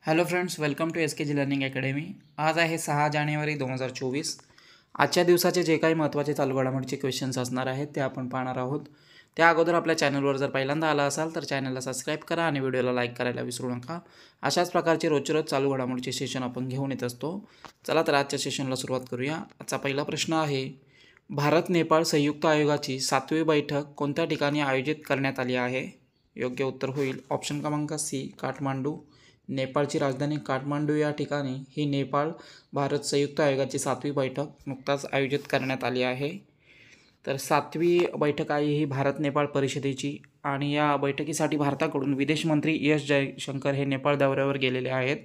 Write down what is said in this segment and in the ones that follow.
Hello friends, welcome to SKG learning academy. आज आहे 6 जानेवारी 2024। आजच्या दिवसाचे जे काही महत्त्वाचे चालू घडामोडीचे क्वेश्चन्स असणार आहेत ते आपण पाहणार आहोत। त्या अगोदर आपल्या चॅनलवर जर पहिल्यांदा आला असाल तर चॅनलला सबस्क्राईब करा आणि व्हिडिओला लाईक करायला विसरू नका। अशाच प्रकारचे रोजचे रोज चालू घडामोडीचे सेशन आपण घेऊन येत असतो। चला तर आजच्या सेशनला सुरुवात करूया। आजचा पहिला प्रश्न आहे, भारत नेपाळ संयुक्त आयोगाची 7वी बैठक कोणत्या ठिकाणी आयोजित करण्यात आली आहे? योग्य उत्तर होईल ऑप्शन क्रमांक सी, काठमांडू। नेपाळची राजधानी काठमांडू या ठिकाणी ही नेपाळ भारत संयुक्त आयोगाची 7वी बैठक नुकताच आयोजित करण्यात आली आहे। तर 7वी बैठक आहे ही भारत नेपाळ परिषदेची आणि या बैठकीसाठी भारताकडून विदेश मंत्री एस जयशंकर हे नेपाळ दौऱ्यावर गेलेले आहेत।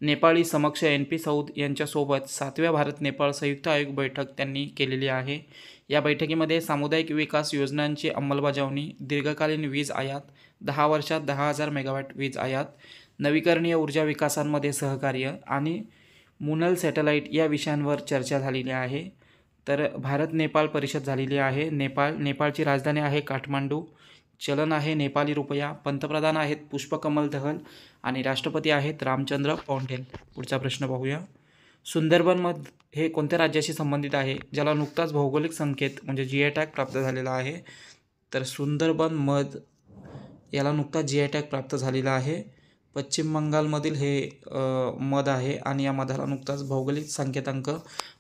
नेपाळी समक्ष NP सौद यांच्यासोबत 7व्या भारत नेपाळ संयुक्त आयोग बैठक त्यांनी केलेली आहे। या बैठकीमध्ये सामुदायिक विकास योजनांची अंमलबजावणी, दीर्घकालीन वीज आयात, 10 वर्षात 10,000 मेगावॅट वीज आयात, नवीकरणीय ऊर्जा विकासांमध्ये सहकार्य आणि मुनल सॅटेलाईट या विषयांवर चर्चा झालेली आहे। तर भारत नेपाळ परिषद झालेली आहे। नेपाळची राजधानी आहे काठमांडू, चलन आहे नेपाली रुपया, पंतप्रधान आहेत पुष्पकमल दहल आणि राष्ट्रपती आहेत रामचंद्र पौंडेल। पुढचा प्रश्न पाहूया। सुंदरबन मध हे कोणत्या राज्याशी संबंधित आहे ज्याला नुकताच भौगोलिक संकेत म्हणजे GI टॅग प्राप्त झालेला आहे? तर सुंदरबन मध याला नुकताच GI टॅग प्राप्त झालेला आहे। पश्चिम बंगालमधील हे मध आहे आणि या मधाला नुकताच भौगोलिक संकेतांक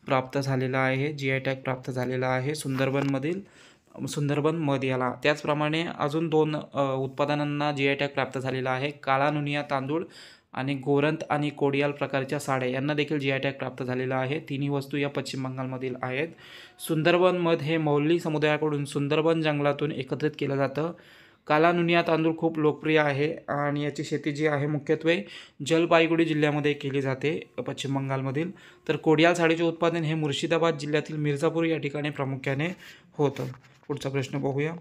प्राप्त झालेला आहे, GI टॅग प्राप्त झालेला आहे सुंदरबन मध याला। त्याचप्रमाणे अजून 2 उत्पादनांना GI टॅग प्राप्त झालेला आहे, काळा नुनिया तांदूळ आणि गोरंत आणि कोडियाल प्रकारच्या साड्या यांना देखील GI टॅग प्राप्त झालेला आहे। तिन्ही वस्तू या पश्चिम बंगालमधील आहेत। सुंदरबन मध हे मौली समुदायाकडून सुंदरबन जंगलातून एकत्रित केलं जातं। काला नुनिया तांदूळ खूप लोकप्रिय आहे आणि याची शेती जी आहे मुख्यत्वे जलपाईगुडी जिल्ह्यामध्ये केली जाते पश्चिम बंगालमधील। तर कोडियाल साडीचे उत्पादन हे मुर्शिदाबाद जिल्ह्यातील मिर्झापूर या ठिकाणी प्रामुख्याने होतं। पुढचा प्रश्न पाहूया।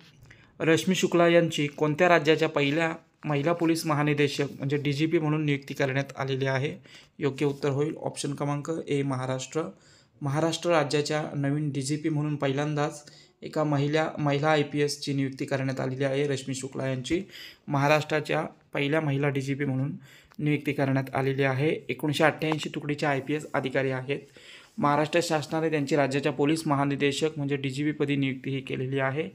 रश्मी शुक्ला यांची कोणत्या राज्याच्या पहिल्या महिला पोलीस महानिदेशक म्हणजे DGP म्हणून नियुक्ती करण्यात आलेली आहे? योग्य उत्तर होईल ऑप्शन क्रमांक ए, महाराष्ट्र राज्याच्या नवीन DGP म्हणून पहिल्यांदाच एका महिला IPSची नियुक्ती करण्यात आलेली आहे। रश्मी शुक्ला यांची महाराष्ट्राच्या पहिल्या महिला DGP म्हणून नियुक्ती करण्यात आलेली आहे। 1988 तुकडीच्या IPS अधिकारी आहेत। महाराष्ट्र शासनाने त्यांची राज्याच्या पोलीस महानिदेशक म्हणजे DGP पदी नियुक्ती ही केलेली आहे।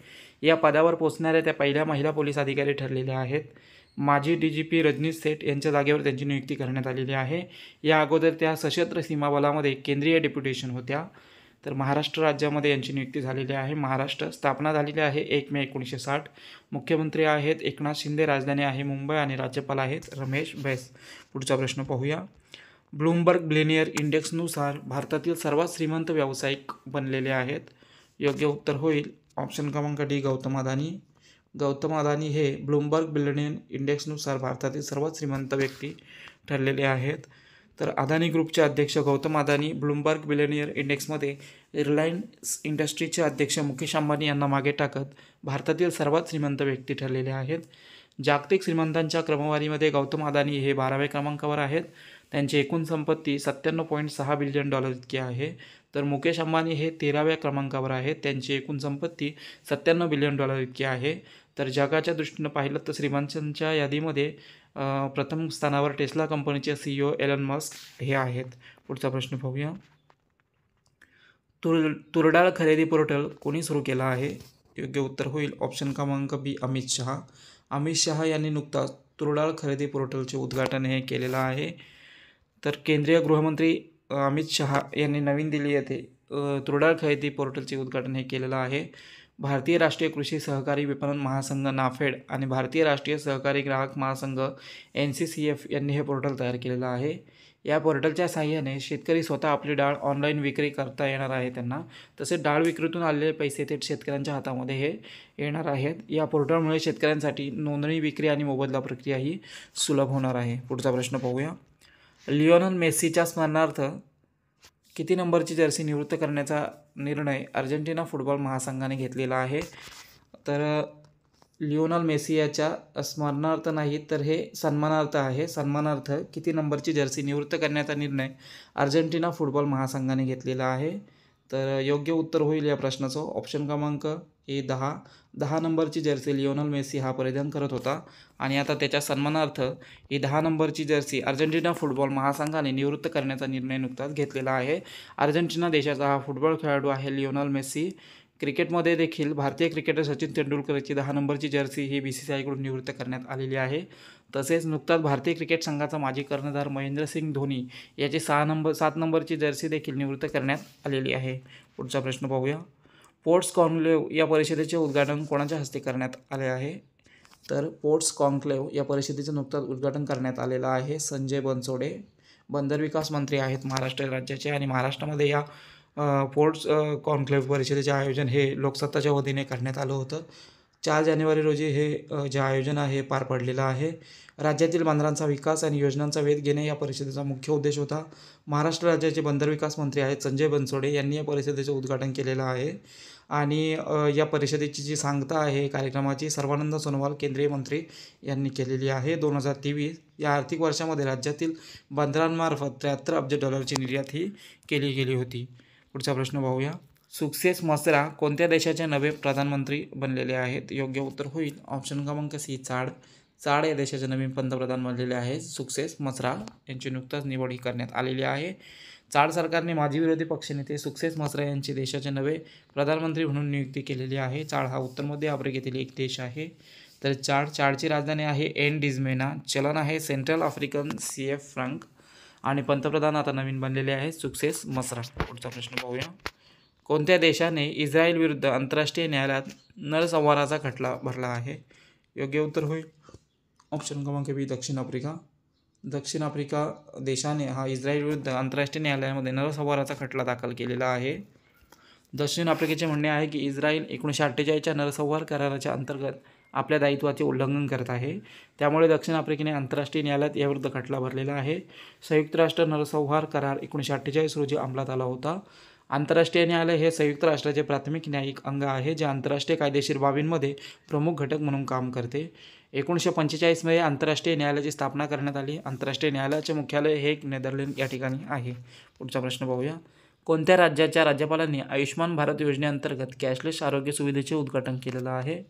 या पदावर पोहोचणाऱ्या त्या पहिल्या महिला पोलीस अधिकारी ठरलेल्या आहेत। माजी DGP रजनीश सेठ यांच्या जागेवर त्यांची नियुक्ती करण्यात आलेली आहे। या अगोदर त्या सशस्त्र सीमा बलामध्ये केंद्रीय डेप्युटेशन होत्या। तर महाराष्ट्र राज्यामध्ये यांची नियुक्ती झालेली आहे। महाराष्ट्र स्थापना झालेली आहे 1 मे 1960। मुख्यमंत्री आहेत एकनाथ शिंदे, राजधानी आहे मुंबई आणि राज्यपाल आहेत रमेश बैस। पुढचा प्रश्न पाहूया। ब्लूमबर्ग बिलियनियर इंडेक्सनुसार भारतातील सर्वात श्रीमंत व्यावसायिक बनलेले आहेत? योग्य उत्तर होईल ऑप्शन क्रमांक डी, गौतम अदानी हे ब्लूमबर्ग बिलियनियर इंडेक्सनुसार भारतातील सर्वात श्रीमंत व्यक्ती ठरलेले आहेत। तर अदानी ग्रुपचे अध्यक्ष गौतम अदानी ब्लूमबर्ग बिलियनियर इंडेक्समध्ये रिलायन्स इंडस्ट्रीजचे अध्यक्ष मुकेश अंबानी यांना मागे टाकत भारतातील सर्वात श्रीमंत व्यक्ती ठरलेले आहेत। जागतिक श्रीमंतांच्या क्रमवारीमध्ये गौतम अदानी हे 12व्या क्रमांकावर आहेत। त्यांची एकूण संपत्ती $97.6 बिलियन इतकी आहे। तर मुकेश अंबानी हे 13व्या क्रमांकावर आहेत, त्यांची एकूण संपत्ती $97 बिलियन इतकी आहे। तर जगाच्या दृष्टीनं पाहिलं तर श्रीमंतांच्या यादीमध्ये प्रथम स्थानावर टेस्ला कंपनीचे CEO एलन मस्क हे आहेत। पुढचा प्रश्न पाहूया। तुरडाळ खरेदी पोर्टल कोणी सुरू केला आहे? योग्य उत्तर होईल ऑप्शन क्रमांक बी, अमित शहा यांनी नुकताच तुरडाळ खरेदी पोर्टलचे उद्घाटन हे केलेलं आहे। तर केंद्रीय गृहमंत्री अमित शहा यांनी नवी दिल्ली येथे तुरडाळ खरेदी पोर्टलचे उद्घाटन हे केलेलं आहे। भारतीय राष्ट्रीय कृषी सहकारी विपणन महासंघ नाफेड आणि भारतीय राष्ट्रीय सहकारी ग्राहक महासंघ NCCF यांनी हे पोर्टल तयार केलेलं आहे। या पोर्टलच्या साहाय्याने शेतकरी स्वतः आपली डाळ ऑनलाईन विक्री करता येणार आहे त्यांना, तसेच डाळ विक्रीतून आलेले पैसे थेट शेतकऱ्यांच्या हातामध्ये हे येणार आहेत। या पोर्टलमुळे शेतकऱ्यांसाठी नोंदणी, विक्री आणि मोबदला प्रक्रिया ही सुलभ होणार आहे। पुढचा प्रश्न पाहूया। लिओनेल मेसीच्या स्मरणार्थ किती नंबरची जर्सी निवृत्त करण्याचा निर्णय अर्जेंटिना फुटबॉल महासंघाने घेतलेला आहे? तर लिओनेल मेसी याच्या स्मरणार्थ नाही तर हे सन्मानार्थ आहे। सन्मानार्थ किती नंबरची जर्सी निवृत्त करण्याचा निर्णय अर्जेंटिना फुटबॉल महासंघाने घेतलेला आहे? तर योग्य उत्तर होईल या प्रश्नाचं ऑप्शन क्रमांक ए 10 नंबरची जर्सी लिओनल मेसी हा परिधान करत होता आणि आता त्याच्या सन्मानार्थ ही 10 नंबरची जर्सी अर्जेंटिना फुटबॉल महासंघाने निवृत्त करण्याचा निर्णय नुकताच घेतलेला आहे. अर्जेंटिना देशाचा हा फुटबॉल खेळाडू आहे लिओनल मेसी. क्रिकेटमध्ये देखील भारतीय क्रिकेटर सचिन तेंडुलकरची 10 नंबरची जर्सी ही BCCIकडून निवृत्त करण्यात आलेली आहे. तसेच नुकताच भारतीय क्रिकेट संघाचा माजी कर्णधार महेंद्रसिंग धोनी याची 7 नंबरची जर्सी देखील निवृत्त करण्यात आलेली आहे. पुढचा प्रश्न पाहूया. पोर्ट्स कॉन्क्लेव्ह या परिषदेचे उद्घाटन कोणाच्या हस्ते करण्यात आले आहे? तर पोर्ट्स कॉन्क्लेव्ह या परिषदेचं नुकताच उद्घाटन करण्यात आलेलं आहे. संजय बनसोडे बंदर विकास मंत्री आहेत महाराष्ट्र राज्याचे आणि महाराष्ट्रामध्ये या पोर्ट्स कॉन्क्लेव्ह परिषदेचे आयोजन हे लोकसत्ताच्या वतीने करण्यात आलं होतं. 4 जानेवारी रोजी हे जे आयोजन आहे पार पडलेलं आहे. राज्यातील बंदरांचा विकास आणि योजनांचा वेध घेणे या परिषदेचा मुख्य उद्देश होता. महाराष्ट्र राज्याचे बंदर विकास मंत्री आहेत संजय बनसोडे यांनी या परिषदेचं उद्घाटन केलेलं आहे आणि या परिषदेची जी सांगता आहे कार्यक्रमाची सर्वानंद सोनोवाल केंद्रीय मंत्री यांनी केलेली आहे. 2023 या आर्थिक वर्षामध्ये राज्यातील बंदरांमार्फत $73 अब्ज निर्यात ही केली गेली होती. पुढचा प्रश्न पाहूया. सक्सेस मसरा कोणत्या देशाचे नवे प्रधानमंत्री बनलेले आहेत? योग्य उत्तर होईल ऑप्शन क्रमांक सी चाड या देशाचे नवीन पंतप्रधान बनलेले आहेत. सक्सेस मसरा यांची नुकताच निवड ही करण्यात आलेली आहे. चाड सरकारने माजी विरोधी पक्षनेते सक्सेस मसरा यांची देशाचे नवे प्रधानमंत्री म्हणून नियुक्ती केलेली आहे. चाड हा उत्तर मध्य आफ्रिकेतील एक देश आहे. तर चाडची राजधानी आहे एनडिझमेना. चलन आहे सेंट्रल आफ्रिकन CF फ्रँक आणि पंतप्रधान आता नवीन बनलेले आहेत सक्सेस मसरा. पुढचा प्रश्न पाहूया. कोणत्या देशाने इस्रायल विरुद्ध आंतरराष्ट्रीय न्यायालयात नरसंहाराचा खटला भरला आहे? योग्य उत्तर होईल ऑप्शन क्रमांक बी दक्षिण आफ्रिका. दक्षिण आफ्रिका देशाने हा इस्रायल विरुद्ध आंतरराष्ट्रीय न्यायालयामध्ये नरसंहाराचा खटला दाखल केलेला आहे. दक्षिण आफ्रिकेचे म्हणणे आहे की इस्रायल 1948च्या नरसंहार कराराच्या अंतर्गत आपल्या दायित्वाचे उल्लंघन करत आहे. त्यामुळे दक्षिण आफ्रिकेने आंतरराष्ट्रीय न्यायालयात याविरुद्ध खटला भरलेला आहे. संयुक्त राष्ट्र नरसंहार करार 1948 रोजी अंमलात आला होता. आंतरराष्ट्रीय न्यायालय हे संयुक्त राष्ट्राचे प्राथमिक न्यायिक अंग आहे जे आंतरराष्ट्रीय कायदेशीर बाबींमध्ये प्रमुख घटक म्हणून काम करते. 1945 मध्ये आंतरराष्ट्रीय न्यायालयाची स्थापना करण्यात आली. आंतरराष्ट्रीय न्यायालयाचे मुख्यालय हेग नेदरलँड या ठिकाणी आहे. पुढचा प्रश्न पाहूया. कोणत्या राज्याच्या राज्यपालांनी आयुष्मान भारत योजनेअंतर्गत कॅशलेस आरोग्य सुविधेचे उद्घाटन केलेलं आहे?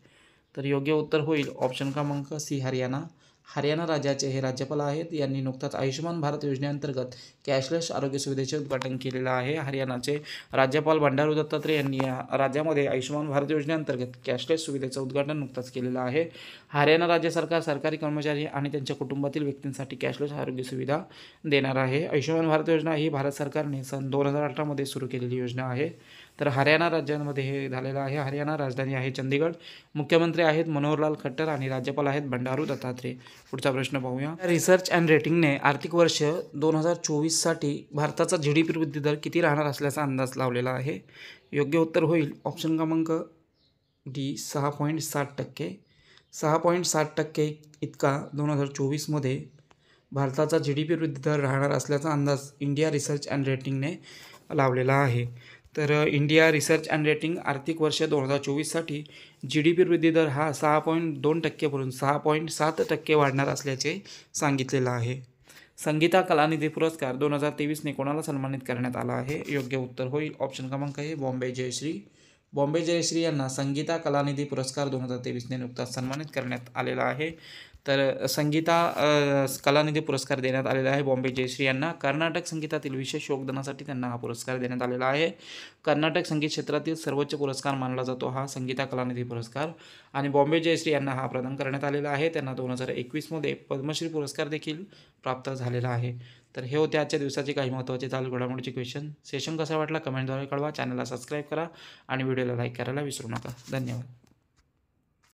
तर योग्य उत्तर होईल ऑप्शन क्रमांक सी हरियाणा राज्याचे हे राज्यपाल आहेत. यांनी नुकताच आयुष्मान भारत योजनेअंतर्गत कॅशलेस आरोग्य सुविधेचे उद्घाटन केलेलं आहे. हरियाणाचे राज्यपाल बंडारू दत्तात्रय यांनी या राज्यामध्ये आयुष्मान भारत योजनेअंतर्गत कॅशलेस सुविधेचं उद्घाटन नुकताच केलेलं आहे. हरियाणा राज्य सरकार सरकारी कर्मचारी आणि त्यांच्या कुटुंबातील व्यक्तींसाठी कॅशलेस आरोग्य सुविधा देणार आहे. आयुष्मान भारत योजना ही भारत सरकारने सन 2018 मध्ये सुरू केलेली योजना आहे. तर हरियाणा राज्यामध्ये हे झालेलं आहे. हरियाणा राजधानी आहे चंदीगड. मुख्यमंत्री आहेत मनोहरलाल खट्टर आणि राज्यपाल आहेत बंडारू दत्तात्रय. पुढचा प्रश्न पाहूया. रिसर्च अँड रेटिंगने आर्थिक वर्ष 2024साठी भारताचा GDP वृद्धी दर किती राहणार असल्याचा अंदाज लावलेला आहे? योग्य उत्तर होईल ऑप्शन क्रमांक डी 6.7%. 6.7% इतका 2024मध्ये भारताचा GDP वृद्धी दर राहणार असल्याचा अंदाज इंडिया रिसर्च अँड रेटिंगने लावलेला आहे. तर इंडिया रिसर्च अँड रेटिंग आर्थिक वर्ष 2024साठी GDP वृद्धी दर हा 6.2% वरून 6.7% वाढणार असल्याचे सांगितलेलं आहे. संगीता कलानिधी पुरस्कार 2023ने कोणाला सन्मानित करण्यात आला आहे? योग्य उत्तर होईल ऑप्शन क्रमांक हे बॉम्बे जयश्री यांना संगीता कलानिधी पुरस्कार 2023ने नुकताच सन्मानित करण्यात आलेला आहे. तर संगीता कलानिधी पुरस्कार देण्यात आलेला आहे बॉम्बे जयश्री यांना. कर्नाटक संगीतातील विशेष योगदानासाठी त्यांना हा पुरस्कार देण्यात आलेला आहे. कर्नाटक संगीत क्षेत्रातील सर्वोच्च पुरस्कार मानला जातो हा संगीता कलानिधी पुरस्कार आणि बॉम्बे जयश्री यांना हा प्रदान करण्यात आलेला आहे. त्यांना 2021मध्ये पद्मश्री पुरस्कार देखील प्राप्त झालेला आहे. तर हे होते आजच्या दिवसाचे काही महत्त्वाचे चालू घडामोडीचे क्वेश्चन. सेशन कसा वाटला कमेंटद्वारे कळवा. चॅनलला सबस्क्राईब करा आणि व्हिडिओला लाईक करायला विसरू नका. धन्यवाद.